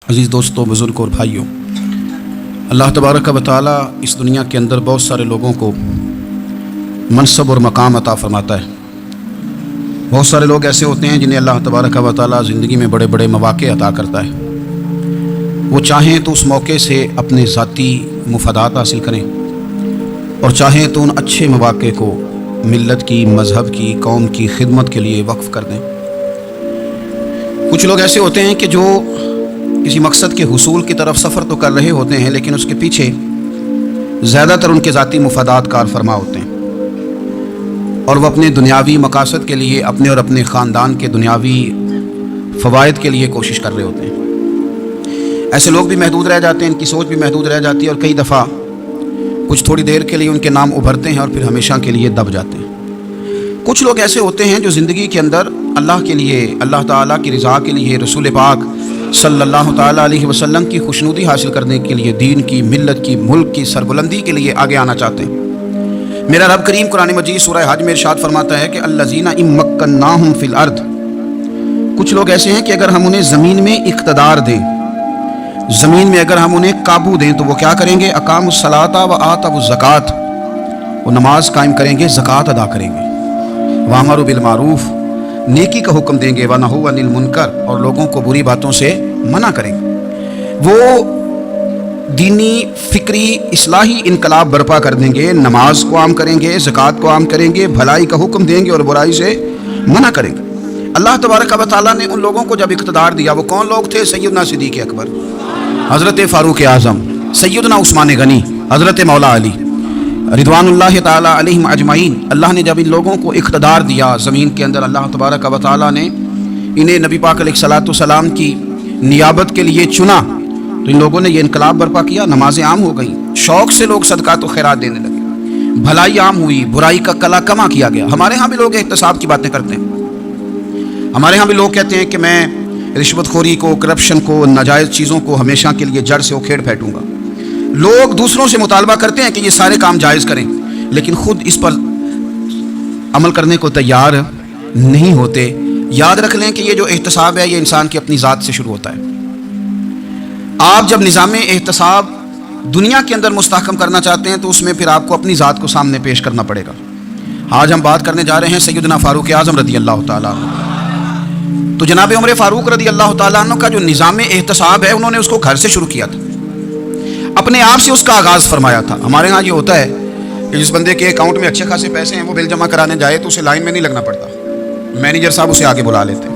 عزیز دوستوں، بزرگ اور بھائیوں، اللہ تبارک و تعالی اس دنیا کے اندر بہت سارے لوگوں کو منصب اور مقام عطا فرماتا ہے۔ بہت سارے لوگ ایسے ہوتے ہیں جنہیں اللہ تبارک و تعالی زندگی میں بڑے بڑے مواقع عطا کرتا ہے۔ وہ چاہیں تو اس موقع سے اپنے ذاتی مفادات حاصل کریں اور چاہیں تو ان اچھے مواقع کو ملت کی، مذہب کی، قوم کی خدمت کے لیے وقف کر دیں۔ کچھ لوگ ایسے ہوتے ہیں کہ جو کسی مقصد کے حصول کی طرف سفر تو کر رہے ہوتے ہیں، لیکن اس کے پیچھے زیادہ تر ان کے ذاتی مفادات کار فرما ہوتے ہیں اور وہ اپنے دنیاوی مقاصد کے لیے، اپنے اور اپنے خاندان کے دنیاوی فوائد کے لیے کوشش کر رہے ہوتے ہیں۔ ایسے لوگ بھی محدود رہ جاتے ہیں، ان کی سوچ بھی محدود رہ جاتی ہے اور کئی دفعہ کچھ تھوڑی دیر کے لیے ان کے نام ابھرتے ہیں اور پھر ہمیشہ کے لیے دب جاتے ہیں۔ کچھ لوگ ایسے ہوتے ہیں جو زندگی کے اندر اللہ کے لیے، اللہ تعالیٰ کی رضا کے لیے، رسول پاک صلی اللہ تعالیٰ علیہ وسلم کی خوشنودی حاصل کرنے کے لیے، دین کی، ملت کی، ملک کی سربلندی کے لیے آگے آنا چاہتے ہیں۔ میرا رب کریم قرآن مجید سورہ حج میں ارشاد فرماتا ہے کہ الذین ان مکناہم فی الارض، کچھ لوگ ایسے ہیں کہ اگر ہم انہیں زمین میں اقتدار دیں، زمین میں اگر ہم انہیں قابو دیں تو وہ کیا کریں گے؟ اقاموا الصلاۃ وآتوا الزکوٰۃ، وہ نماز قائم کریں گے، زکوٰۃ ادا کریں گے، وامروا بالمعروف، نیکی کا حکم دیں گے، ونہوا عن المنکر، اور لوگوں کو بری باتوں سے منع کریں گے۔ وہ دینی، فکری، اصلاحی انقلاب برپا کر دیں گے، نماز کو عام کریں گے، زکوٰۃ کو عام کریں گے، بھلائی کا حکم دیں گے اور برائی سے منع کریں گے۔ اللہ تبارک و تعالیٰ نے ان لوگوں کو جب اقتدار دیا، وہ کون لوگ تھے؟ سیدنا صدیق اکبر، حضرت فاروق اعظم، سیدنا عثمان غنی، حضرت مولا علی رضوان اللہ تعالیٰ علیہم اجمعین۔ اللہ نے جب ان لوگوں کو اقتدار دیا زمین کے اندر، اللہ تبارک و تعالیٰ نے انہیں نبی پاک علیہ الصلوۃ والسلام کی نیابت کے لیے چنا، تو ان لوگوں نے یہ انقلاب برپا کیا، نمازیں عام ہو گئیں، شوق سے لوگ صدقات و خیرات دینے لگے، بھلائی عام ہوئی، برائی کا کلا کما کیا گیا۔ ہمارے ہاں بھی لوگ احتساب کی باتیں کرتے ہیں، ہمارے ہاں بھی لوگ کہتے ہیں کہ میں رشوت خوری کو، کرپشن کو، ناجائز چیزوں کو ہمیشہ کے لیے جڑ سے اکھیڑ پھینٹوں گا۔ لوگ دوسروں سے مطالبہ کرتے ہیں کہ یہ سارے کام جائز کریں، لیکن خود اس پر عمل کرنے کو تیار نہیں ہوتے۔ یاد رکھ لیں کہ یہ جو احتساب ہے، یہ انسان کی اپنی ذات سے شروع ہوتا ہے۔ آپ جب نظام احتساب دنیا کے اندر مستحکم کرنا چاہتے ہیں تو اس میں پھر آپ کو اپنی ذات کو سامنے پیش کرنا پڑے گا۔ آج ہم بات کرنے جا رہے ہیں سیدنا فاروق اعظم رضی اللہ تعالیٰ عنہ۔ تو جناب عمر فاروق رضی اللہ تعالیٰ عنہ کا جو نظام احتساب ہے، انہوں نے اس کو گھر سے شروع کیا تھا، اپنے آپ سے اس کا آغاز فرمایا تھا۔ ہمارے ہاں یہ ہوتا ہے کہ جس بندے کے اکاؤنٹ میں اچھے خاصے پیسے ہیں، وہ بل جمع کرانے جائے تو اسے لائن میں نہیں لگنا پڑتا، مینیجر صاحب اسے آگے بلا لیتے،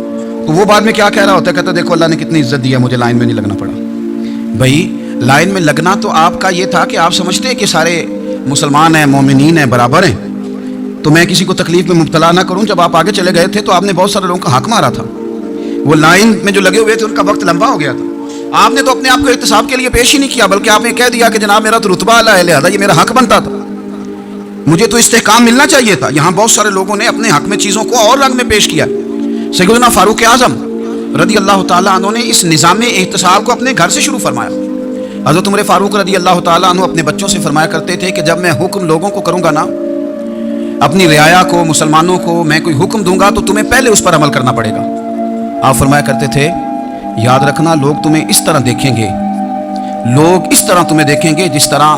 تو وہ بعد میں کیا کہہ رہا ہوتا ہے؟ کہتا دیکھو اللہ نے کتنی عزت دی ہے، مجھے لائن میں نہیں لگنا پڑا۔ بھائی لائن میں لگنا تو آپ کا یہ تھا کہ آپ سمجھتے ہیں کہ سارے مسلمان ہیں، مومنین ہیں، برابر ہیں، تو میں کسی کو تکلیف میں مبتلا نہ کروں۔ جب آپ آگے چلے گئے تھے تو آپ نے بہت سارے لوگوں کا حق مارا تھا، وہ لائن میں جو لگے ہوئے تھے ان کا وقت لمبا ہو گیا تھا۔ آپ نے تو اپنے آپ کو احتساب کے لیے پیش ہی نہیں کیا، بلکہ آپ نے کہہ دیا کہ جناب میرا تو رتبہ اعلیٰ ہے، لہذا یہ میرا حق بنتا تھا، مجھے تو استحکام ملنا چاہیے تھا۔ یہاں بہت سارے لوگوں نے اپنے حق میں چیزوں کو اور رنگ میں پیش کیا۔ سیدنا فاروق اعظم رضی اللہ تعالیٰ عنہ نے اس نظام احتساب کو اپنے گھر سے شروع فرمایا۔ حضرت عمر فاروق رضی اللہ تعالیٰ عنہ اپنے بچوں سے فرمایا کرتے تھے کہ جب میں حکم لوگوں کو کروں گا نا، اپنی رعایا کو، مسلمانوں کو میں کوئی حکم دوں گا تو تمہیں پہلے اس پر عمل کرنا پڑے گا۔ آپ فرمایا کرتے تھے یاد رکھنا، لوگ تمہیں اس طرح دیکھیں گے، لوگ اس طرح تمہیں دیکھیں گے جس طرح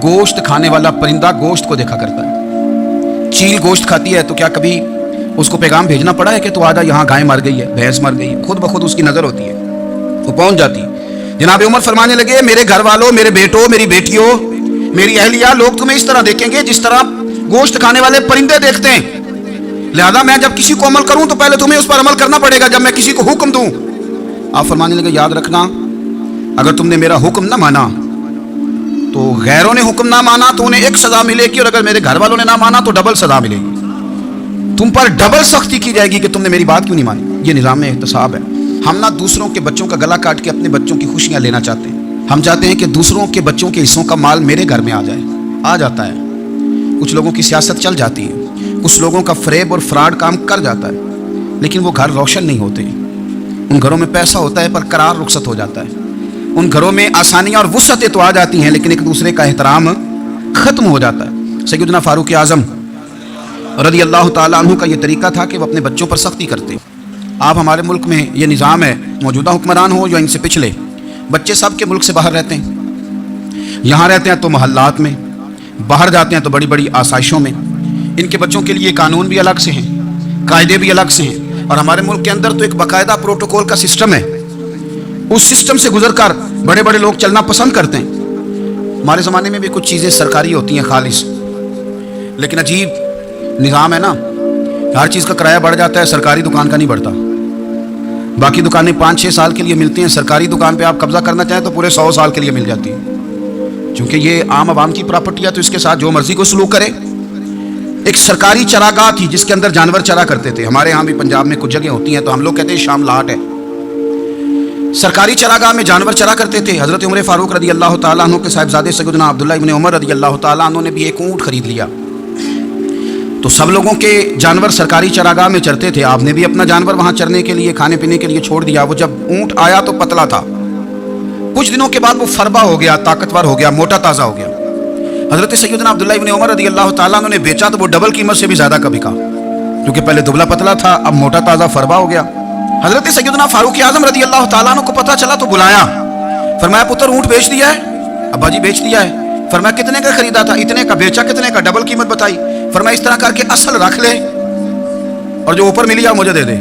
گوشت کھانے والا پرندہ گوشت کو دیکھا کرتا ہے۔ چیل گوشت کھاتی ہے تو کیا کبھی اس کو پیغام بھیجنا پڑا ہے کہ تو آجا یہاں گائے مر گئی ہے، بھینس مر گئی ہے؟ خود بخود اس کی نظر ہوتی ہے، وہ پہنچ جاتی ہے۔ جناب عمر فرمانے لگے میرے گھر والوں، میرے بیٹوں، میری بیٹیوں، میری اہلیہ، لوگ تمہیں اس طرح دیکھیں گے جس طرح گوشت کھانے والے پرندے دیکھتے ہیں، لہذا میں جب کسی کو عمل کروں تو پہلے تمہیں اس پر عمل کرنا پڑے گا جب میں کسی کو حکم دوں۔ آپ فرمانے لگے یاد رکھنا، اگر تم نے میرا حکم نہ مانا تو غیروں نے حکم نہ مانا تو انہیں ایک سزا ملے گی، اور اگر میرے گھر والوں نے نہ مانا تو ڈبل سزا ملے گی، تم پر ڈبل سختی کی جائے گی کہ تم نے میری بات کیوں نہیں مانی۔ یہ نظام احتساب ہے۔ ہم نہ دوسروں کے بچوں کا گلا کاٹ کے اپنے بچوں کی خوشیاں لینا چاہتے ہیں، ہم چاہتے ہیں کہ دوسروں کے بچوں کے حصوں کا مال میرے گھر میں آ جائے، آ جاتا ہے۔ کچھ لوگوں کی سیاست چل جاتی ہے، کچھ لوگوں کا فریب اور فراڈ کام کر جاتا ہے، لیکن وہ گھر روشن نہیں ہوتے۔ ان گھروں میں پیسہ ہوتا ہے پر قرار رخصت ہو جاتا ہے، ان گھروں میں آسانیاں اور وسعتیں تو آ جاتی ہیں لیکن ایک دوسرے کا احترام ختم ہو جاتا ہے۔ سیدنا فاروق اعظم رضی اللہ تعالیٰ عنہ کا یہ طریقہ تھا کہ وہ اپنے بچوں پر سختی کرتے۔ آپ ہمارے ملک میں یہ نظام ہے، موجودہ حکمران ہو یا ان سے پچھلے، بچے سب کے ملک سے باہر رہتے ہیں، یہاں رہتے ہیں تو محلات میں، باہر جاتے ہیں تو بڑی بڑی آسائشوں میں. ان کے بچوں کے لیے قانون بھی الگ سے ہیں، قاعدے بھی الگ سے ہیں، اور ہمارے ملک کے اندر تو ایک باقاعدہ پروٹوکول کا سسٹم ہے. اس سسٹم سے گزر کر بڑے بڑے لوگ چلنا پسند کرتے ہیں. ہمارے زمانے میں بھی کچھ چیزیں سرکاری ہوتی ہیں خالص، لیکن عجیب نظام ہے نا، ہر چیز کا کرایہ بڑھ جاتا ہے، سرکاری دکان کا نہیں بڑھتا. باقی دکانیں 5-6 سال کے لیے ملتی ہیں، سرکاری دکان پہ آپ قبضہ کرنا چاہیں تو پورے 100 سال کے لیے مل جاتی ہے، چونکہ یہ عام عوام کی پراپرٹی ہے تو اس کے ساتھ جو مرضی کو سلوک کرے. ایک سرکاری چراگاہ تھی جس کے اندر جانور چرا کرتے تھے. ہمارے ہاں بھی پنجاب میں کچھ جگہ ہوتی ہیں تو ہم لوگ کہتے ہیں شام لاٹ ہے. سرکاری چراگاہ میں جانور چرا کرتے تھے. حضرت عمر فاروق رضی اللہ تعالیٰ عنہ کے صاحبزادے سیدنا عبداللہ ابن عمر رضی اللہ تعالیٰ عنہ نے بھی ایک اونٹ خرید لیا. تو سب لوگوں کے جانور سرکاری چراگاہ میں چرتے تھے، آپ نے بھی اپنا جانور وہاں چرنے کے لیے، کھانے پینے کے لیے چھوڑ دیا. وہ جب اونٹ آیا تو پتلا تھا، کچھ دنوں کے بعد وہ فربا ہو گیا، طاقتور ہو گیا، موٹا تازہ ہو گیا. حضرت سیدنا عبداللہ ابن عمر رضی اللہ تعالیٰ عنہ نے بیچا تو وہ ڈبل قیمت سے بھی زیادہ کا بکا، کیونکہ پہلے دبلا پتلا تھا، اب موٹا تازہ فربا ہو گیا. حضرت سیدنا فاروق اعظم رضی اللہ تعالیٰ عنہ کو پتہ چلا تو بلایا، فرمایا پتر اونٹ بیچ دیا ہے؟ ابا جی بیچ دیا ہے. فرمایا کتنے کا خریدا تھا؟ اتنے کا. بیچا کتنے کا؟ ڈبل قیمت بتائی. فرمایا اس طرح کر کے اصل رکھ لے اور جو اوپر ملی مجھے دے دے.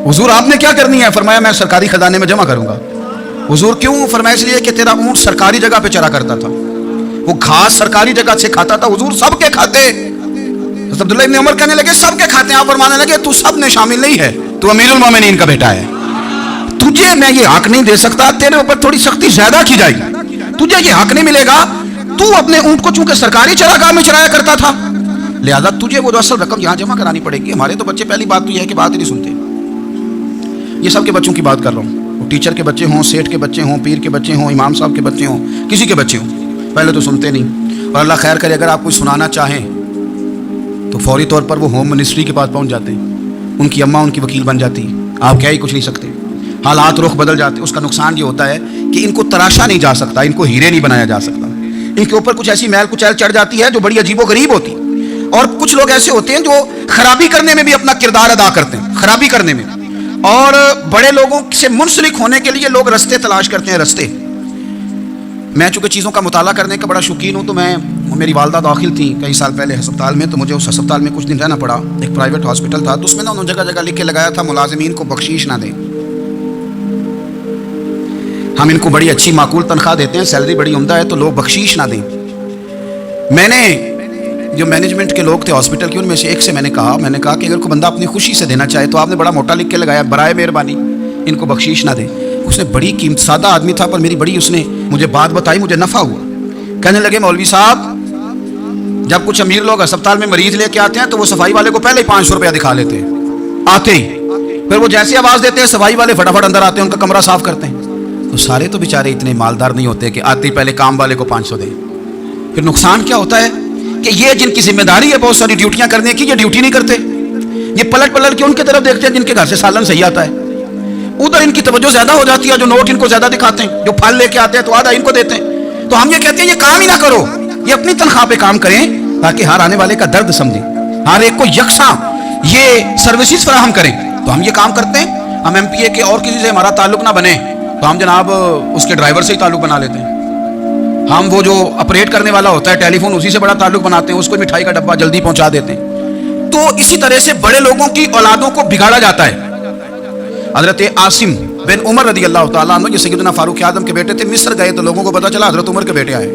حضور آپ نے کیا کرنی ہے؟ فرمایا میں سرکاری خزانے میں جمع کروں گا. حضور کیوں؟ فرمایا اس لیے کہ تیرا اونٹ سرکاری جگہ پہ چرا کرتا تھا، وہ گھاس سرکاری جگہ سے کھاتا تھا. حضور سب کے کھاتے. عبداللہ ابن عمر کہنے لگے سب کے کھاتے ہیں. آپ فرمانے لگے تو سب میں شامل نہیں ہے، تو امیر المومنین کا بیٹا ہے، تجھے میں یہ حق نہیں دے سکتا، تیرے اوپر تھوڑی سختی زیادہ کی جائے گی، تجھے یہ حق نہیں ملے گا. تو اپنے اونٹ کو چونکہ سرکاری چراگاہ میں چرایا کرتا تھا، لہذا تجھے وہ اصل رقم یہاں جمع کرانی پڑے گی. ہمارے تو بچے پہلی بات تو یہ ہے کہ بات ہی نہیں سنتے. یہ سب کے بچوں کی بات کر رہا ہوں، وہ ٹیچر کے بچے ہوں، سیٹ کے بچے ہوں، پیر کے بچے ہوں، امام صاحب کے بچے ہوں، کسی کے بچے ہوں، پہلے تو سنتے نہیں. اور اللہ خیر کرے، اگر آپ کوئی سنانا چاہیں تو فوری طور پر وہ ہوم منسٹری کے پاس پہنچ جاتے ہیں، ان کی اماں ان کی وکیل بن جاتی ہے، آپ کہہ ہی کچھ نہیں سکتے، حالات رخ بدل جاتے. اس کا نقصان یہ ہوتا ہے کہ ان کو تراشا نہیں جا سکتا، ان کو ہیرے نہیں بنایا جا سکتا، ان کے اوپر کچھ ایسی میل کچیل چڑھ جاتی ہے جو بڑی عجیب و غریب ہوتی. اور کچھ لوگ ایسے ہوتے ہیں جو خرابی کرنے میں بھی اپنا کردار ادا کرتے ہیں، خرابی کرنے میں، اور بڑے لوگوں سے منسلک ہونے کے لیے لوگ رستے تلاش کرتے ہیں. رستے، میں چونکہ چیزوں کا مطالعہ کرنے کا بڑا شوقین ہوں، تو میری والدہ داخل تھیں کئی سال پہلے ہسپتال میں، تو مجھے اس ہسپتال میں کچھ دن رہنا پڑا. ایک پرائیویٹ ہاسپٹل تھا، تو اس میں انہوں نے جگہ جگہ لکھ کے لگایا تھا ملازمین کو بخشیش نہ دیں. ہم ان کو بڑی اچھی معقول تنخواہ دیتے ہیں، سیلری بڑی عمدہ ہے، تو لوگ بخشیش نہ دیں. میں نے جو مینجمنٹ کے لوگ تھے ہاسپٹل کے، ان میں سے ایک سے میں نے کہا کہ اگر کوئی بندہ اپنی خوشی سے دینا چاہے تو آپ نے بڑا موٹا لکھ کے لگایا برائے مہربانی ان کو بخشیش نہ دیں. اس نے بڑی قیمت، سادہ آدمی تھا پر میری بڑی اس نے مجھے بات بتائی، مجھے نفع ہوا. کہنے لگے مولوی صاحب جب کچھ امیر لوگ اسپتال میں مریض لے کے آتے ہیں تو وہ صفائی والے کو پہلے ہی 500 روپیہ دکھا لیتے ہیں آتے ہی، پھر وہ جیسی آواز دیتے ہیں صفائی والے فٹافٹ اندر آتے ہیں، ان کا کمرہ صاف کرتے ہیں. تو سارے تو بیچارے اتنے مالدار نہیں ہوتے کہ آتے ہی پہلے کام والے کو 500 دیں. پھر نقصان کیا ہوتا ہے کہ یہ جن کی ذمہ داری ہے بہت ساری ڈیوٹیاں کرنے کی، یہ ڈیوٹی نہیں کرتے. یہ پلٹ کے ان کی طرف دیکھتے ہیں جن کے گھر سے سالن صحیح آتا ہے، ادھر ان کی توجہ زیادہ ہو جاتی ہے، جو نوٹ ان کو زیادہ دکھاتے ہیں، جو پھل لے کے آتے ہیں تو آدھا ان کو دیتے ہیں. تو ہم یہ کہتے ہیں یہ کام ہی نہ کرو، یہ اپنی تنخواہ پہ کام کریں تاکہ ہر آنے والے کا درد سمجھیں، ہر ایک کو یکساں یہ سروسز فراہم کریں. تو ہم یہ کام کرتے ہیں. ہم ایم پی اے کے اور کسی سے ہمارا تعلق نہ بنے تو ہم جناب اس کے ڈرائیور سے ہی تعلق بنا لیتے ہیں. ہم وہ جو آپریٹ کرنے والا ہوتا ہے ٹیلی فون، اسی سے بڑا تعلق بناتے ہیں، اس کو مٹھائی کا ڈبہ جلدی پہنچا دیتے ہیں. تو اسی طرح سے بڑے لوگوں کی اولادوں کو بگاڑا جاتا ہے. حضرت عاصم بن عمر رضی اللہ تعالیٰ عنہ یہ سیدنا فاروق اعظم کے بیٹے تھے. مصر گئے تو لوگوں کو پتا چلا حضرت عمر کے بیٹے آئے.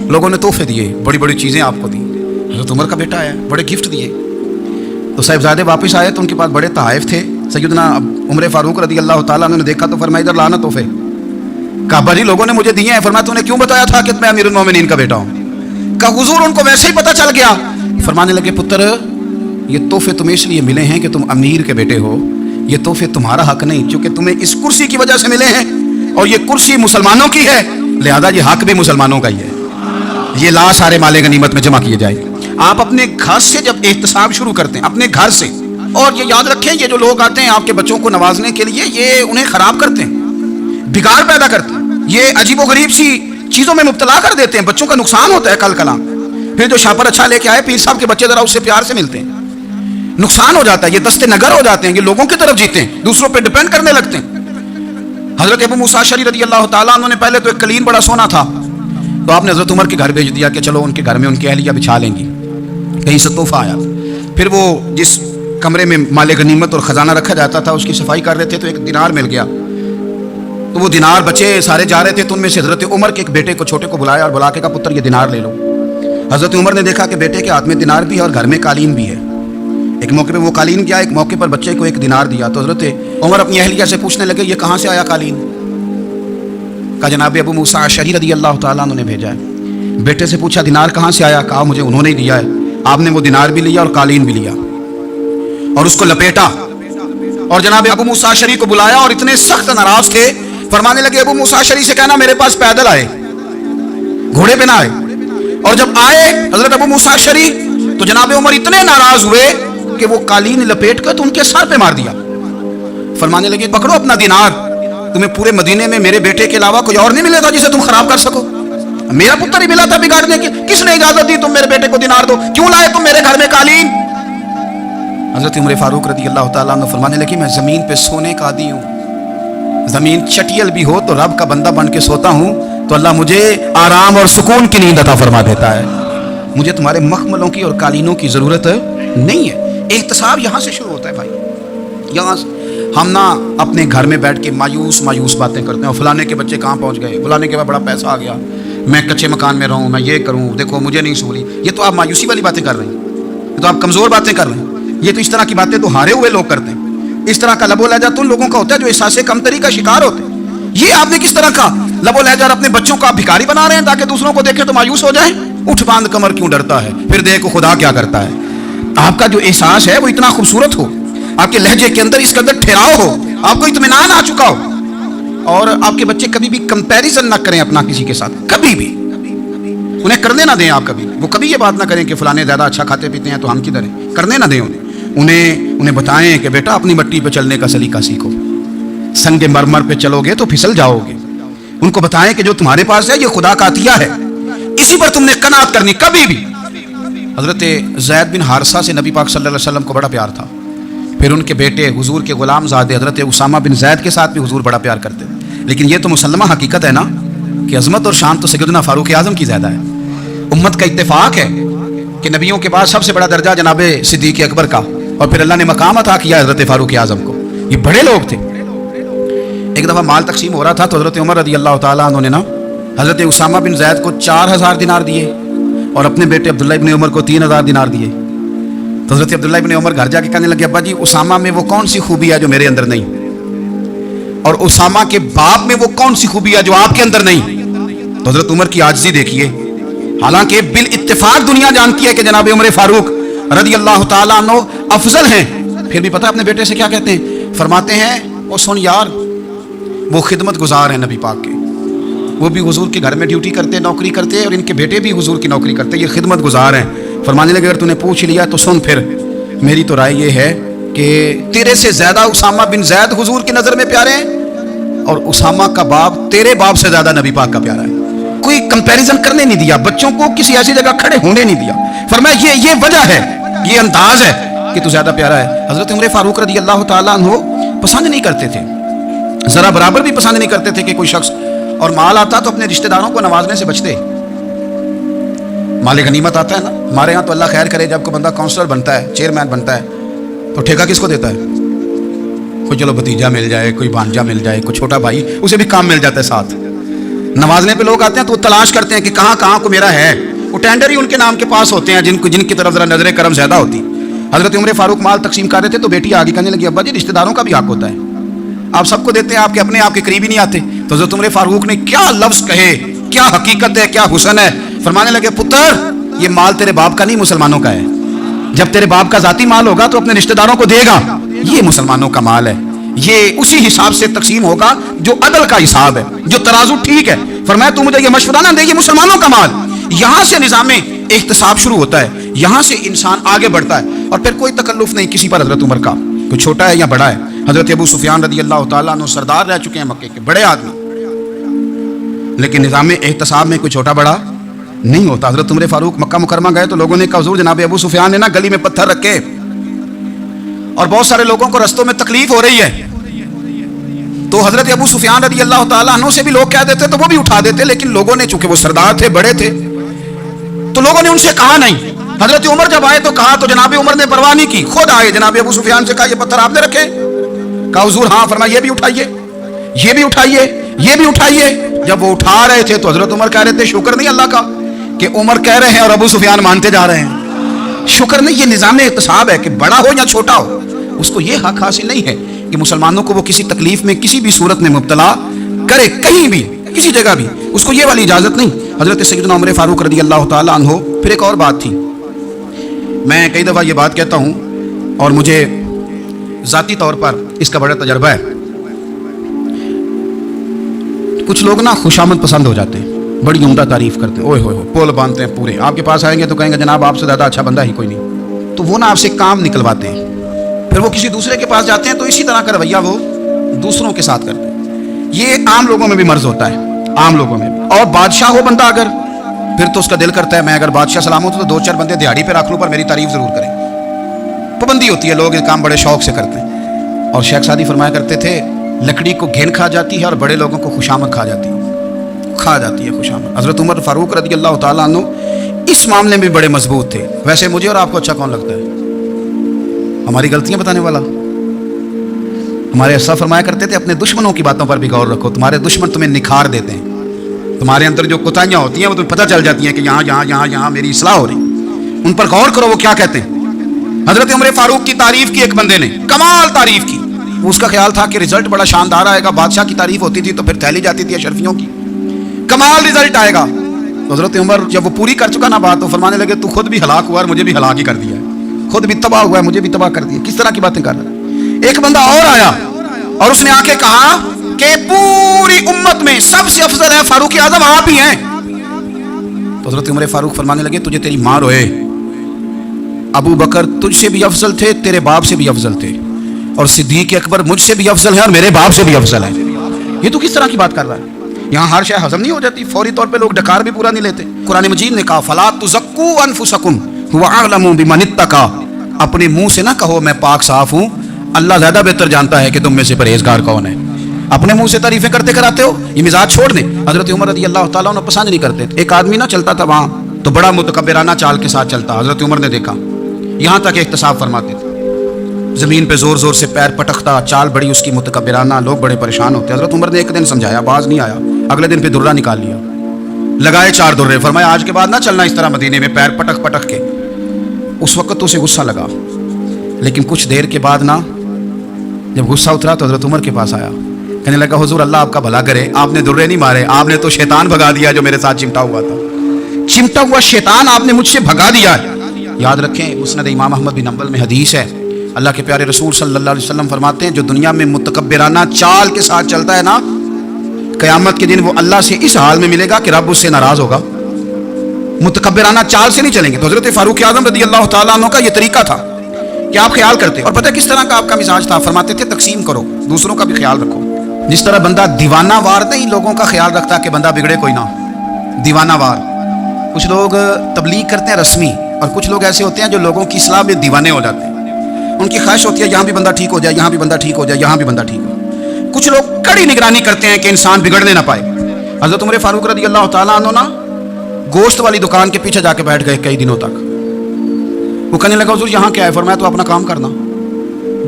لوگوں نے تحفے دیے، بڑی بڑی چیزیں آپ کو دی، حضرت عمر کا بیٹا آیا، بڑے گفٹ دیے. تو صاحبزادے واپس آئے تو ان کے پاس بڑے تحائف تھے. سیدنا عمر فاروق رضی اللہ تعالیٰ عنہ نے دیکھا تو فرمایا ادھر لانا تحفے. کہا جی لوگوں نے مجھے دیے ہیں. فرمایا تو نے کیوں بتایا تھا کہ میں امیر المومنین کا بیٹا ہوں؟ کہا حضور ان کو ویسے ہی پتہ چل گیا. فرمانے لگے پتر یہ تحفے تمہیں اس لیے ملے ہیں کہ تم امیر کے بیٹے ہو، یہ تحفے تمہارا حق نہیں، چونکہ تمہیں اس کرسی کی وجہ سے ملے ہیں اور یہ کرسی مسلمانوں کی ہے، لہذا یہ حق بھی مسلمانوں کا ہی ہے. یہ لا سارے مال غنیمت میں جمع کیے جائے. آپ اپنے گھر سے جب احتساب شروع کرتے ہیں، اپنے گھر سے، اور یہ یاد رکھیں یہ جو لوگ آتے ہیں آپ کے بچوں کو نوازنے کے لیے، یہ انہیں خراب کرتے ہیں، بگاڑ پیدا کرتے ہیں، یہ عجیب و غریب سی چیزوں میں مبتلا کر دیتے ہیں. بچوں کا نقصان ہوتا ہے کل کلام. پھر جو شاپر اچھا لے کے آئے پیر صاحب کے بچے ذرا اس سے پیار سے ملتے ہیں، نقصان ہو جاتا ہے. یہ دستے نگر ہو جاتے ہیں، یہ لوگوں کی طرف جیتے ہیں، دوسروں پہ ڈیپینڈ کرنے لگتے ہیں. حضرت ابو موسیٰ اشعری رضی اللہ تعالیٰ عنہ نے پہلے تو ایک قلین بڑا سونا تھا، تو آپ نے حضرت عمر کے گھر بھیج دیا کہ چلو ان کے گھر میں ان کی اہلیہ بچھا لیں گی، کہیں سے تحفہ آیا۔ پھر وہ جس کمرے میں مال غنیمت اور خزانہ رکھا جاتا تھا اس کی صفائی کر رہے تھے تو ایک دینار مل گیا، تو وہ دینار بچے سارے جا رہے تھے، تو ان میں سے حضرت عمر کے ایک بیٹے کو چھوٹے کو بلایا اور بلا کے کہا پتر یہ دینار لے لو۔ حضرت عمر نے دیکھا کہ بیٹے کے ہاتھ میں دینار بھی ہے اور گھر میں قالین بھی ہے، ایک موقع پہ وہ قالین کیا، ایک موقع پر بچے کو ایک دینار دیا، تو حضرت عمر اپنی اہلیہ سے پوچھنے لگے یہ کہاں سے آیا قالین؟ کہا جناب ابو موسیٰ اشعری رضی اللہ تعالیٰ عنہ نے بھیجا ہے۔ بیٹے سے پوچھا دینار کہاں سے آیا؟ کہا مجھے انہوں نے دیا ہے۔ آپ نے وہ دینار بھی لیا اور قالین بھی لیا اور اس کو لپیٹا اور جناب ابو موسیٰ اشعری کو بلایا اور اتنے سخت ناراض تھے، فرمانے لگے ابو موسیٰ اشعری سے کہنا میرے پاس پیدل آئے، گھوڑے پہ نہ آئے۔ اور جب آئے حضرت ابو موسیٰ اشعری تو جناب عمر اتنے ناراض ہوئے کہ وہ قالین لپیٹ کر تو ان کے سر پہ مار دیا۔ فرمانے لگے پکڑو اپنا دینار، تمہیں پورے مدینے میں میرے بیٹے کے علاوہ کوئی اور نہیں ملے گا جسے تم خراب کر سکو، میرا پتر ہی ملا تھا بگاڑنے کی، کس نے اجازت دی تم میرے بیٹے کو دینار دو؟ کیوں لائے تم میرے گھر میں قالین؟ حضرت عمر فاروق رضی اللہ تعالیٰ عنہ فرمانے لگے میں زمین پہ سونے کا عادی ہوں، زمین چٹیل بھی ہو تو رب کا بندہ بن کے سوتا ہوں تو اللہ مجھے آرام اور سکون کی نیند عطا فرما دیتا ہے، مجھے تمہارے مخملوں کی اور قالینوں کی ضرورت نہیں ہے۔ احتساب یہاں سے شروع ہوتا ہے بھائی، یہاں سے ہم نہ اپنے گھر میں بیٹھ کے مایوس باتیں کرتے ہیں، اور فلانے کے بچے کہاں پہنچ گئے، فلانے کے بعد بڑا پیسہ آ گیا، میں کچے مکان میں رہوں، میں یہ کروں، دیکھو مجھے نہیں سولی۔ یہ تو آپ مایوسی والی باتیں کر رہے ہیں، یہ تو آپ کمزور باتیں کر رہے ہیں، یہ تو اس طرح کی باتیں تو ہارے ہوئے لوگ کرتے ہیں۔ اس طرح کا لب و لہجہ تو ان لوگوں کا ہوتا ہے جو احساس کمتری کا شکار ہوتے ہیں۔ یہ آپ نے کس طرح کا لب و لہجہ اپنے بچوں کا بھکاری بنا رہے ہیں تاکہ دوسروں کو دیکھیں تو مایوس ہو جائیں؟ اٹھ باندھ کمر کیوں ڈرتا ہے، پھر دیکھو خدا کیا کرتا ہے۔ آپ کا جو احساس ہے وہ اتنا خوبصورت ہو، آپ کے لہجے کے اندر اس کے اندر ٹھہراؤ ہو، آپ کو اطمینان آ چکا ہو، اور آپ کے بچے کبھی بھی کمپیریزن نہ کریں اپنا کسی کے ساتھ، کبھی بھی انہیں کرنے نہ دیں۔ آپ وہ کبھی یہ بات نہ کریں کہ فلانے زیادہ اچھا کھاتے پیتے ہیں تو ہم کدھر ہیں، کرنے نہ دیں انہیں بتائیں کہ بیٹا اپنی مٹی پہ چلنے کا سلیقہ سیکھو، سنگ مرمر پہ چلو گے تو پھسل جاؤ گے۔ ان کو بتائیں کہ جو تمہارے پاس ہے یہ خدا کا عطیہ ہے، اسی پر تم نے قناعت کرنی کبھی بھی۔ حضرت زید بن حارثہ سے نبی پاک صلی اللہ علیہ وسلم کو بڑا پیار تھا، پھر ان کے بیٹے حضور کے غلام زادے حضرت اسامہ بن زید کے ساتھ بھی حضور بڑا پیار کرتے تھے، لیکن یہ تو مسلمہ حقیقت ہے نا کہ عظمت اور شان تو سیدنا فاروق اعظم کی زیادہ ہے۔ امت کا اتفاق ہے کہ نبیوں کے بعد سب سے بڑا درجہ جناب صدیق اکبر کا، اور پھر اللہ نے مقام عطا کیا حضرت فاروق اعظم کو، یہ بڑے لوگ تھے۔ ایک دفعہ مال تقسیم ہو رہا تھا تو حضرت عمر رضی اللہ تعالیٰ عنہ نے نا حضرت اسامہ بن زید کو 4000 دینار دیے اور اپنے بیٹے عبداللہ ابن عمر کو 3000 دینار دیے۔ تو حضرت عبداللہ ابن عمر گھر جا کے کہنے لگے ابا جی اسامہ میں وہ کون سی خوبی ہے جو میرے اندر نہیں، اور اسامہ کے باپ میں وہ کون سی خوبی ہے جو آپ کے اندر نہیں؟ تو حضرت عمر کی عاجزی دیکھیے، حالانکہ بالاتفاق دنیا جانتی ہے کہ جناب عمر فاروق رضی اللہ تعالیٰ عنہ افضل ہیں، پھر بھی پتہ اپنے بیٹے سے کیا کہتے ہیں؟ فرماتے ہیں او سن یار وہ خدمت گزار ہیں نبی پاک کے، وہ بھی حضور کے گھر میں ڈیوٹی کرتے، نوکری کرتے، اور ان کے بیٹے بھی حضور کی نوکری کرتے، یہ خدمت گزار ہیں۔ فرمانے لگے اگر تو نے پوچھ لیا تو سن، پھر میری تو رائے یہ ہے کہ تیرے سے زیادہ اسامہ بن زید حضور کی نظر میں پیارے ہیں، اور اسامہ کا باپ تیرے باپ سے زیادہ نبی پاک کا پیارا ہے۔ کوئی کمپیریزن کرنے نہیں دیا، بچوں کو کسی ایسی جگہ کھڑے ہونے نہیں دیا، فرمایا یہ وجہ ہے، یہ انداز ہے کہ تو زیادہ پیارا ہے۔ حضرت عمر فاروق رضی اللہ تعالیٰ عنہ پسند نہیں کرتے تھے، ذرا برابر بھی پسند نہیں کرتے تھے کہ کوئی شخص اور مال آتا تو اپنے رشتہ داروں کو نوازنے سے بچتے۔ مال غنیمت آتا ہے نا ہمارے ہاں تو اللہ خیر کرے جب کوئی بندہ کونسلر بنتا ہے، چیئرمین بنتا ہے تو ٹھیکہ کس کو دیتا ہے؟ کوئی چلو بھتیجا مل جائے، کوئی بھانجا مل جائے، کوئی چھوٹا بھائی، اسے بھی کام مل جاتا ہے ساتھ۔ نوازنے پہ لوگ آتے ہیں تو وہ تلاش کرتے ہیں کہ کہاں کہاں کو میرا ہے، وہ ٹینڈر ہی ان کے نام کے پاس ہوتے ہیں جن کی طرف ذرا نظر کرم زیادہ ہوتی۔ حضرت عمر فاروق مال تقسیم کر رہے تھے تو بیٹی آگے کہنے لگی ابا جی رشتہ داروں کا بھی حق ہوتا ہے، آپ سب کو دیتے ہیں، آپ کے اپنے آپ کے قریب ہی نہیں آتے۔ تو حضرت عمر فاروق نے کیا لفظ کہے، کیا حقیقت ہے، کیا حسن ہے۔ فرمانے لگے پتر یہ مال تیرے باپ کا نہیں مسلمانوں کا ہے، جب تیرے باپ کا ذاتی مال ہوگا تو اپنے رشتہ داروں کو دے گا، یہ مسلمانوں کا مال ہے، یہ اسی حساب سے تقسیم ہوگا جو عدل کا حساب ہے، جو ترازو ٹھیک ہے۔ فرمایا تو مجھے یہ مشورہ نہ دے، یہ مسلمانوں کا مال۔ یہاں سے نظام احتساب شروع ہوتا ہے، یہاں سے انسان آگے بڑھتا ہے، اور پھر کوئی تکلف نہیں کسی پر حضرت عمر کا، کوئی چھوٹا ہے یا بڑا ہے۔ حضرت ابو سفیان رضی اللہ تعالیٰ عنہ سردار رہ چکے ہیں مکے کے، بڑے آدمی، لیکن نظام احتساب میں کوئی چھوٹا بڑا نہیں ہوتا۔ حضرت عمر فاروق مکہ مکرمہ گئے تو لوگوں نے کہا حضور جناب ابو سفیان نے نا گلی میں پتھر رکھے اور بہت سارے لوگوں کو رستوں میں تکلیف ہو رہی ہے، تو حضرت ابو سفیان رضی اللہ تعالیٰ عنہ سے بھی لوگ کہہ دیتے تو وہ بھی اٹھا دیتے، لیکن لوگوں نے چونکہ وہ سردار تھے، بڑے تھے، تو لوگوں نے ان سے کہا نہیں۔ حضرت عمر جب آئے تو کہا تو جناب عمر نے پرواہ نہیں کی، خود آئے جناب ابو سفیان سے کہا یہ پتھر آپ نے رکھے؟ کہا حضور ہاں۔ فرمایا یہ بھی اٹھائیے، یہ بھی اٹھائیے، یہ بھی اٹھائیے۔ جب وہ اٹھا رہے تھے تو حضرت عمر کہہ رہے تھے شکر نہیں اللہ کا کہ عمر کہہ رہے ہیں اور ابو سفیان مانتے جا رہے ہیں۔ شکر نہیں، یہ نظام احتساب ہے کہ بڑا ہو یا چھوٹا ہو، اس کو یہ حق حاصل نہیں ہے کہ مسلمانوں کو وہ کسی تکلیف میں کسی بھی صورت میں مبتلا کرے، کہیں بھی کسی جگہ بھی، اس کو یہ والی اجازت نہیں۔ حضرت سیدنا عمر فاروق رضی اللہ تعالیٰ عنہ۔ پھر ایک اور بات تھی، میں کئی دفعہ یہ بات کہتا ہوں اور مجھے ذاتی طور پر اس کا بڑا تجربہ ہے۔ کچھ لوگ نا خوشامد پسند ہو جاتے ہیں، بڑی عمدہ تعریف کرتے ہیں، اوئے ہوئے پول باندھتے ہیں پورے، آپ کے پاس آئیں گے تو کہیں گے جناب آپ سے زیادہ اچھا بندہ ہی کوئی نہیں، تو وہ نا آپ سے کام نکلواتے ہیں۔ پھر وہ کسی دوسرے کے پاس جاتے ہیں تو اسی طرح کا رویہ وہ دوسروں کے ساتھ کرتے ہیں۔ یہ عام لوگوں میں بھی مرض ہوتا ہے، عام لوگوں میں بھی۔ اور بادشاہ ہو بندہ اگر، پھر تو اس کا دل کرتا ہے میں اگر بادشاہ سلام ہوں تو دو چار بندے دیہڑی پہ رکھ لوں پر میری تعریف ضرور کریں۔ پابندی ہوتی ہے، لوگ یہ کام بڑے شوق سے کرتے ہیں۔ اور شیخ سعدی فرمایا کرتے تھے لکڑی کو گھن کھا جاتی ہے اور بڑے لوگوں کو خوشامد کھا جاتی ہے خوشامد۔ حضرت عمر فاروق رضی اللہ تعالیٰ عنہ اس معاملے میں بڑے مضبوط تھے۔ ویسے مجھے اور آپ کو اچھا کون لگتا ہے؟ ہماری غلطیاں بتانے والا؟ ہمارے اسلاف فرمایا کرتے تھے اپنے دشمنوں کی باتوں پر بھی غور رکھو، تمہارے دشمن تمہیں نکھار دیتے ہیں، تمہارے اندر جو کوتاہیاں ہوتی ہیں وہ تمہیں پتہ چل جاتی ہیں کہ یہاں میری اصلاح ہو رہی، ان پر غور کرو وہ کیا کہتے ہیں۔ حضرت عمر فاروق کی تعریف کی ایک بندے نے، کمال تعریف کی، اس کا خیال تھا کہ رزلٹ بڑا شاندار آئے گا، بادشاہ کی تعریف ہوتی تھی تو پھر تھیلی جاتی تھی اشرفیوں کی، کمال رزلٹ آئے گا۔ حضرت عمر جب وہ پوری کر چکا نا بات تو فرمانے لگے تو خود بھی ہلاک ہوا اور مجھے بھی ہلاک ہی کر دیا ہے، خود بھی تباہ ہوا ہے مجھے بھی تباہ کر دیا۔ کس طرح کی باتیں کر رہا ہے؟ ایک بندہ اور آیا اور اس نے آ کے کہا کہ پوری امت میں سب سے افضل ہے فاروق اعظم آپ ہی ہیں۔ تو حضرت عمر فاروق فرمانے لگے تجھے تیری ماں روئے، ابو بکر تجھ سے بھی افضل تھے، تیرے باپ سے بھی افضل تھے، اور صدیق اکبر مجھ سے بھی افضل ہے اور میرے باپ سے بھی افضل ہے۔ یہ تو کس طرح کی بات کر رہا ہے؟ یہاں ہر شے ہضم نہیں ہو جاتی، فوری طور پہ لوگ ڈکار بھی پورا نہیں لیتے۔ قرآن مجید نے کہا فلا تزکوا انفسکم هو اعلم بمن اتقى، اپنے منہ سے نہ کہو میں پاک صاف ہوں، اللہ زیادہ بہتر جانتا ہے کہ تم میں سے پرہیزگار کون ہے۔ اپنے منہ سے تعریفیں کرتے کراتے ہو، یہ مزاج چھوڑ دیں۔ حضرت عمر رضی اللہ تعالیٰ عنہ پسند نہیں کرتے تھے۔ ایک آدمی نہ چلتا تھا وہاں تو بڑا متکبرانہ چال کے ساتھ چلتا، حضرت عمر نے دیکھا، یہاں تک احتساب فرماتے تھے، زمین پہ زور زور سے پیر پٹکتا، چال بڑی اس کی متکبرانہ، لوگ بڑے پریشان ہوتے۔ حضرت عمر نے ایک دن سمجھایا، باز نہیں آیا، اگلے دن پہ درہ نکال لیا، لگائے 4 درے، فرمایا آج کے بعد نہ چلنا اس طرح مدینے میں پیر پٹک پٹک کے۔ اس وقت تو اسے غصہ لگا، لیکن کچھ دیر کے بعد نا جب غصہ اترا تو حضرت عمر کے پاس آیا، کہنے لگا حضور اللہ آپ کا بھلا کرے، آپ نے درے نہیں مارے، آپ نے تو شیطان بھگا دیا جو میرے ساتھ چمٹا ہوا تھا، چمٹا ہوا شیطان آپ نے مجھ سے بھگا دیا ہے۔ یاد رکھیں مسند امام احمد بن حنبل میں حدیث ہے، اللہ کے پیارے رسول صلی اللہ علیہ وسلم فرماتے ہیں جو دنیا میں متکبرانہ چال کے ساتھ چلتا ہے نا، قیامت کے دن وہ اللہ سے اس حال میں ملے گا کہ رب اس سے ناراض ہوگا۔ متکبرانہ چال سے نہیں چلیں گے۔ تو حضرت فاروق اعظم رضی اللہ تعالیٰ عنہ کا یہ طریقہ تھا کہ آپ خیال کرتے، اور پتہ کس طرح کا آپ کا مزاج تھا؟ فرماتے تھے تقسیم کرو، دوسروں کا بھی خیال رکھو۔ جس طرح بندہ دیوانہ وار نہیں لوگوں کا خیال رکھتا کہ بندہ بگڑے کوئی نہ، دیوانہ وار۔ کچھ لوگ تبلیغ کرتے ہیں رسمی، اور کچھ لوگ ایسے ہوتے ہیں جو لوگوں کی اصلاح میں دیوانے ہو جاتے ہیں، ان کی خواہش ہوتی ہے یہاں بھی بندہ ٹھیک ہو جائے، یہاں بھی بندہ ٹھیک ہو جائے، یہاں بھی بندہ ٹھیک ہو۔ کچھ لوگ کڑی نگرانی کرتے ہیں کہ انسان بگڑنے نہ پائے۔ حضرت عمر فاروق رضی اللہ تعالیٰ عنہ نا گوشت والی دکان کے پیچھے جا کے بیٹھ گئے کئی دنوں تک۔ وہ کہنے لگا حضور یہاں کیا ہے؟ فرمایا تو اپنا کام کرنا،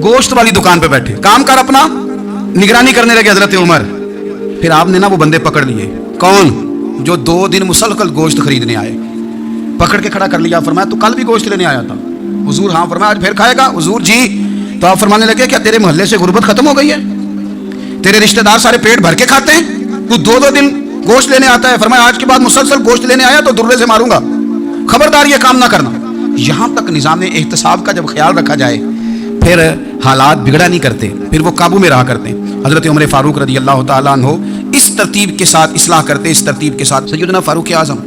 گوشت والی دکان پہ بیٹھے کام کر اپنا، نگرانی کرنے لگے حضرت عمر۔ پھر آپ نے نا وہ بندے پکڑ لیے، کون؟ جو 2 دن مسلسل گوشت خریدنے آئے، پکڑ کے کھڑا کر لیا، فرمایا تو کل بھی گوشت لینے آیا تھا؟ حضور ہاں۔ فرمایا آج پھر کھائے گا؟ حضور جی۔ تو آپ فرمانے لگے کیا تیرے محلے سے غربت ختم ہو گئی ہے؟ تیرے رشتہ دار سارے پیٹ بھر کے کھاتے ہیں، تو 2 دن گوشت لینے آتا ہے؟ فرمایا آج کے بعد مسلسل گوشت لینے آیا تو درے سے ماروں گا، خبردار یہ کام نہ کرنا۔ یہاں تک نظام احتساب کا جب خیال رکھا جائے پھر حالات بگڑا نہیں کرتے، پھر وہ قابو میں رہا کرتے۔ حضرت عمر فاروق رضی اللہ تعالیٰ عنہ اس ترتیب کے ساتھ اصلاح کرتے، اس ترتیب کے ساتھ۔ سیدنا فاروق اعظم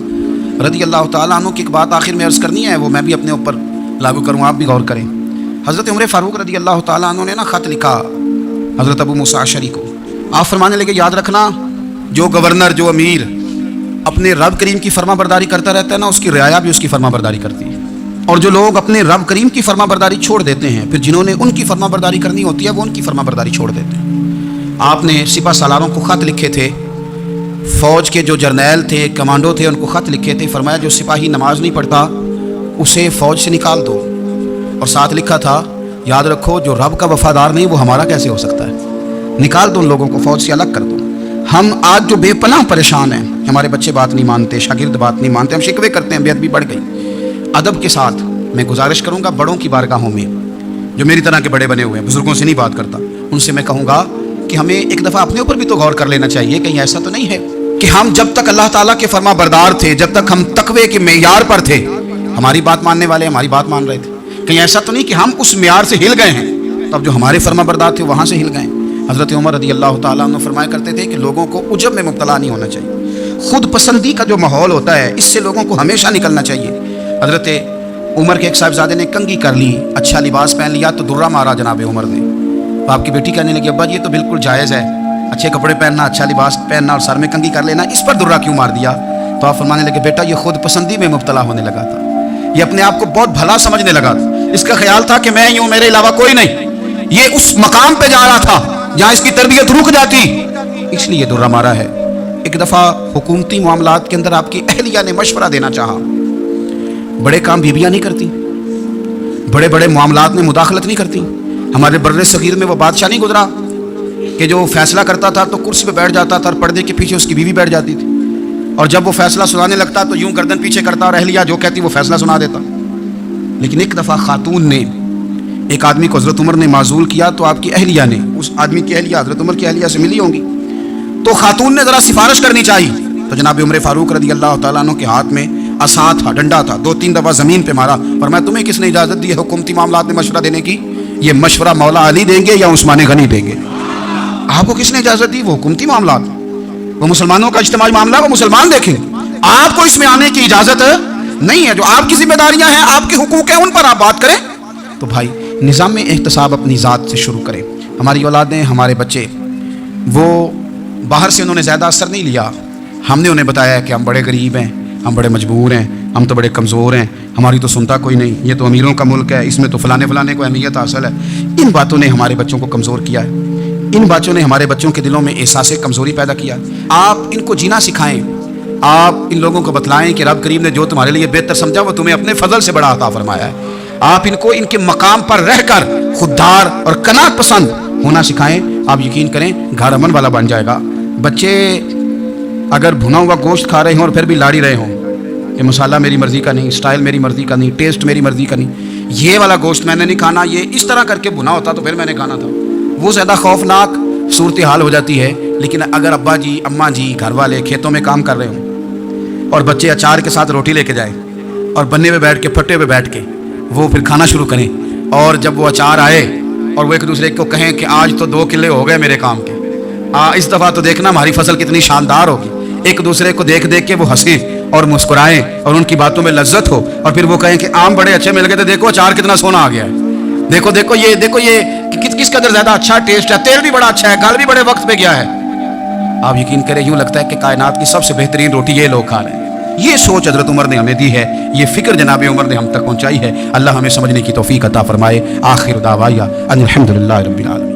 رضی اللہ تعالیٰ عنہ کی ایک بات آخر میں عرض کرنی ہے، وہ میں بھی اپنے اوپر لاگو کروں، آپ بھی غور کریں۔ حضرت عمر فاروق رضی اللہ تعالیٰ عنہ نے نا خط لکھا حضرت ابو موسیٰ اشعری کو۔ آپ فرمانے لگے یاد رکھنا جو گورنر، جو امیر اپنے رب کریم کی فرما برداری کرتا رہتا ہے نا، اس کی رعایا بھی اس کی فرما برداری کرتی ہے، اور جو لوگ اپنے رب کریم کی فرما برداری چھوڑ دیتے ہیں، پھر جنہوں نے ان کی فرما برداری کرنی ہوتی ہے وہ ان کی فرما برداری چھوڑ دیتے ہیں۔ آپ نے سپہ سالاروں کو خط لکھے تھے، فوج کے جو جرنیل تھے، کمانڈو تھے، ان کو خط لکھے تھے، فرمایا جو سپاہی نماز نہیں پڑھتا اسے فوج سے نکال دو، اور ساتھ لکھا تھا یاد رکھو جو رب کا وفادار نہیں وہ ہمارا کیسے ہو سکتا ہے، نکال دو ان لوگوں کو، فوج سے الگ کر دو۔ ہم آج جو بے پناہ پریشان ہیں، ہمارے بچے بات نہیں مانتے، شاگرد بات نہیں مانتے، ہم شکوے کرتے ہیں، بے ادبی بڑھ گئی۔ ادب کے ساتھ میں گزارش کروں گا بڑوں کی بارگاہوں میں، جو میری طرح کے بڑے بنے ہوئے ہیں، بزرگوں سے نہیں بات کرتا، ان سے میں کہوں گا کہ ہمیں ایک دفعہ اپنے اوپر بھی تو غور کر لینا چاہیے، کہیں ایسا تو نہیں ہے کہ ہم جب تک اللہ تعالیٰ کے فرما بردار تھے، جب تک ہم تقوی کے معیار پر تھے، ہماری بات ماننے والے ہماری بات مان رہے تھے، کہیں ایسا تو نہیں کہ ہم اس معیار سے ہل گئے ہیں، تب جو ہمارے فرما بردار تھے وہاں سے ہل گئے ہیں۔ حضرت عمر رضی اللہ تعالیٰ عنہ فرمایا کرتے تھے کہ لوگوں کو عجب میں مبتلا نہیں ہونا چاہیے، خود پسندی کا جو ماحول ہوتا ہے اس سے لوگوں کو ہمیشہ نکلنا چاہیے۔ حضرت عمر کے ایک صاحبزادے نے کنگھی کر لی، اچھا لباس پہن لیا تو درہ مارا جناب عمر نے۔ تو آپ کی بیٹی کہنے لگی ابا یہ تو بالکل جائز ہے، اچھے کپڑے پہننا، اچھا لباس پہننا اور سر میں کنگھی کر لینا، اس پر درہ کیوں مار دیا؟ تو آپ فرمانے لگے بیٹا یہ خود پسندی میں مبتلا ہونے لگا تھا، یہ اپنے آپ کو بہت بھلا سمجھنے لگا تھا، اس کا خیال تھا کہ میں ہی ہوں، میرے علاوہ کوئی نہیں، یہ اس مقام پہ جا رہا تھا جہاں اس کی تربیت رک جاتی، اس لیے درہ مارا ہے۔ ایک دفعہ حکومتی معاملات کے اندر آپ کی اہلیہ نے مشورہ دینا چاہا، بڑے کام بیویاں نہیں کرتی، بڑے بڑے معاملات میں مداخلت نہیں کرتی۔ ہمارے بر صغیر میں وہ بادشاہ نہیں گزرا کہ جو فیصلہ کرتا تھا تو کرسی پہ بیٹھ جاتا تھا اور پردے کے پیچھے اس کی بیوی بیٹھ جاتی تھی، اور جب وہ فیصلہ سنانے لگتا تو یوں گردن پیچھے کرتا اور اہلیہ جو کہتی وہ فیصلہ سنا دیتا۔ لیکن ایک دفعہ خاتون نے ایک آدمی کو حضرت عمر نے معزول کیا تو آپ کی اہلیہ نے، اس آدمی کی اہلیہ حضرت عمر کی اہلیہ سے ملی ہوں گی، تو خاتون نے ذرا سفارش کرنی چاہیے، تو جناب عمر فاروق رضی اللہ تعالیٰ عنہ کے ہاتھ میں عصا تھا، ڈنڈا تھا، 2-3 دفعہ زمین پہ مارا، فرمایا تمہیں کس نے اجازت دی ہے حکومتی معاملات میں مشورہ دینے کی؟ یہ مشورہ مولا علی دیں گے یا عثمان غنی دیں گے؟ آپ کو کس نے اجازت دی؟ وہ حکومتی معاملات، وہ مسلمانوں کا اجتماعی معاملہ، وہ مسلمان دیکھیں، آپ کو اس میں آنے کی اجازت نہیں ہے، جو آپ کی ذمہ داریاں ہیں، آپ کے حقوق ہیں، ان پر آپ بات کریں۔ تو بھائی نظام احتساب اپنی ذات سے شروع کریں۔ ہماری اولادیں، ہمارے بچے، وہ باہر سے انہوں نے زیادہ اثر نہیں لیا، ہم نے انہیں بتایا کہ ہم بڑے غریب ہیں، ہم بڑے مجبور ہیں، ہم تو بڑے کمزور ہیں، ہماری تو سنتا کوئی نہیں، یہ تو امیروں کا ملک ہے، اس میں تو فلانے فلانے کو اہمیت حاصل ہے۔ ان باتوں نے ہمارے بچوں کو کمزور کیا ہے، ان باتوں نے ہمارے بچوں کے دلوں میں احساس کمزوری پیدا کیا۔ آپ ان کو جینا سکھائیں، آپ ان لوگوں کو بتلائیں کہ رب کریم نے جو تمہارے لیے بہتر سمجھا وہ تمہیں اپنے فضل سے بڑا عطا فرمایا ہے۔ آپ ان کو ان کے مقام پر رہ کر خوددار اور قناعت پسند ہونا سکھائیں، آپ یقین کریں گھر امن والا بن جائے گا۔ بچے اگر بھنا ہوا گوشت کھا رہے ہوں اور پھر بھی لاڑی رہے ہوں کہ مسالہ میری مرضی کا نہیں، سٹائل میری مرضی کا نہیں، ٹیسٹ میری مرضی کا نہیں، یہ والا گوشت میں نے نہیں کھانا، یہ اس طرح کر کے بھنا ہوتا تو پھر میں نے کھانا تھا، وہ زیادہ خوفناک صورتحال ہو جاتی ہے۔ لیکن اگر ابا جی، اماں جی، گھر والے کھیتوں میں کام کر رہے ہوں اور بچے اچار کے ساتھ روٹی لے کے جائیں اور بننے پہ بیٹھ کے، پھٹے پہ بیٹھ کے وہ پھر کھانا شروع کریں، اور جب وہ اچار آئے اور وہ ایک دوسرے کو کہیں کہ آج تو 2 کلے ہو گئے میرے کام کے، اس دفعہ تو دیکھنا ہماری فصل کتنی شاندار ہوگی، ایک دوسرے کو دیکھ دیکھ کے وہ ہنسیں اور مسکرائیں اور ان کی باتوں میں لذت ہو، اور پھر وہ کہیں کہ آم بڑے اچھے مل گئے تھے، دیکھو اچار کتنا سونا آ گیا ہے، دیکھو یہ کس قدر زیادہ اچھا ٹیسٹ ہے، تیل بھی بڑا اچھا ہے، گل بھی بڑے وقت پہ گیا ہے۔ آپ یقین کریں یوں لگتا ہے کہ کائنات کی سب سے بہترین روٹی یہ لوگ کھا رہے ہیں۔ یہ سوچ حضرت عمر نے ہمیں دی ہے، یہ فکر جناب عمر نے ہم تک پہنچائی ہے۔ اللہ ہمیں سمجھنے کی توفیق عطا فرمائے۔ آخر دعوایا ان الحمدللہ رب العالمین۔